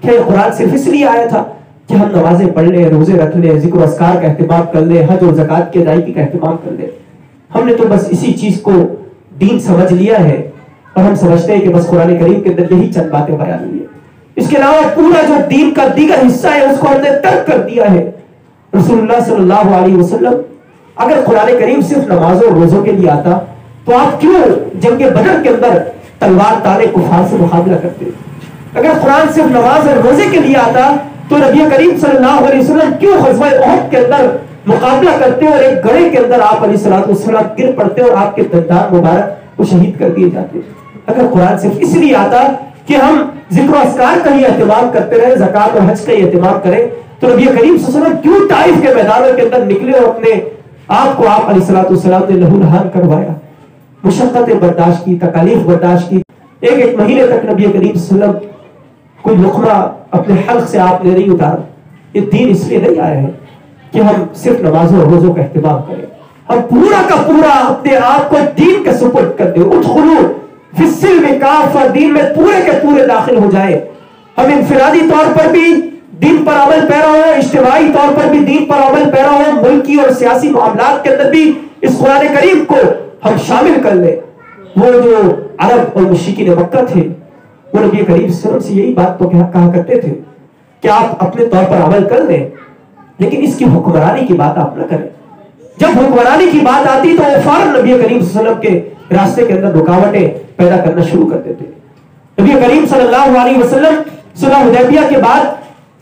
کہ قرآن صرف اس لیے آیا تھا کہ ہم نمازیں پڑھ لیں، روزے رکھ لیں، ذکر و اذکار کا اہتمام کر لیں، حج اور زکوٰۃ کی ادائیگی کا اہتمام کر لیں؟ ہم نے تو بس اسی چیز کو دین سمجھ لیا ہے، اور ہم سمجھتے ہیں کہ بس قرآن کریم کے اندر یہی چند باتیں بیان ہوئی ہیں، اس کے علاوہ پورا جو دین کا دیگر حصہ ہے اس کو ہم نے ترک کر دیا ہے۔ رسول اللہ صلی اللہ علیہ وسلم اگر قرآن کریم صرف نمازوں اور روزوں کے لیے آتا تو آپ کیوں جنگ بدر کے اندر تلوار تانے کفار سے مقابلہ کرتے؟ اگر قرآن صرف نماز اور روزے کے لیے آتا تو نبی کریم صلی اللہ علیہ وسلم کیوں غزوہ احد کے اندر مقابلہ کرتے اور ایک گڑھے کے اندر آپ علیہ السلام گر پڑتے اور آپ کے دندان مبارک کو شہید کر دیے جاتے؟ اگر قرآن صرف اس لیے آتا کہ ہم ذکر و اذکار کا ہی اہتمام کرتے رہے، زکوٰۃ اور حج کا ہی اہتمام کریں، تو نبی کریم صلی اللہ علیہ وسلم کیوں طائف کے میدانوں کے اندر نکلے اور اپنے آپ کو آپ علیہ السلام نے لہو لہان کروایا، مشقتیں برداشت کی، تکالیف برداشت کی، ایک مہینے تک نبی کریم صلی اللہ علیہ وسلم کوئی لقمہ اپنے حلق سے آپ نے نہیں اتارا۔ یہ دین اس لیے نہیں آیا ہے کہ ہم صرف نمازوں اور روزوں کا اہتمام کریں، ہم پورا کا پورا اپنے آپ کو دین کے سپرد کر دیں، ادخلوا فی السلم کافہ، دین میں پورے کے پورے داخل ہو جائے۔ ہم انفرادی طور پر بھی دین پر عمل پیرا ہو، اجتماعی طور پر بھی دین پر عمل پیرا ہو، ملکی اور سیاسی معاملات کے اندر بھی اس قرآن کریم کو ہم شامل کر لیں۔ وہ جو عرب اور مشرکین مکہ تھے وہ نبی کریم صلی اللہ علیہ وسلم سے یہی بات تو کہا کرتے تھے کہ آپ اپنے طور پر عمل کر لیں لیکن اس کی حکمرانی کی بات آپ نہ کریں۔ جب حکمرانی کی بات آتی تو وہ فوراً نبی کریم صلی اللہ علیہ وسلم کے راستے کے اندر رکاوٹیں پیدا کرنا شروع کر دیتے۔ نبی کریم صلی اللہ علیہ وسلم صلح حدیبیہ کے بعد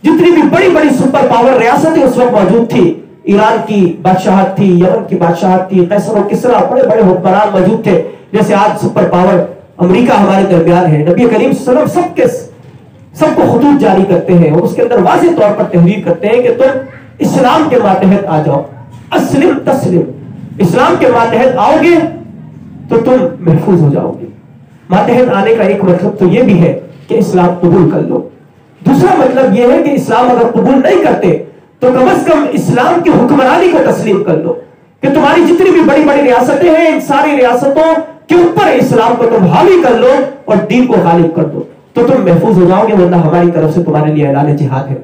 جتنی بھی بڑی بڑی سپر پاور ریاستیں اس وقت موجود تھی، ایران کی بادشاہت تھی، یمن کی بادشاہت تھی، قیصر و کسریٰ، بڑے بڑے حکمران موجود تھے، جیسے آج سپر پاور امریکہ ہمارے درمیان ہے۔ نبی کریم صلی اللہ علیہ وسلم سب کو خطوط جاری کرتے ہیں اور اس کے اندر واضح طور پر تحریر کرتے ہیں کہ تم اسلام کے ماتحت آ جاؤ، اسلم تسلم، اسلام کے ماتحت آؤ گے تو تم محفوظ ہو جاؤ گے۔ ماتحت آنے کا ایک مطلب تو یہ بھی ہے کہ اسلام قبول کر لو، دوسرا مطلب یہ ہے کہ اسلام اگر قبول نہیں کرتے تو کم از کم اسلام کی حکمرانی کو تسلیم کر لو، کہ تمہاری جتنی بھی بڑی بڑی ریاستیں ہیں ان ساری ریاستوں کے اوپر اسلام کو تم حاوی کر لو اور دین کو غالب کر دو تو تم محفوظ ہو جاؤ گے، ورنہ ہماری طرف سے تمہارے لیے اعلان جہاد ہے۔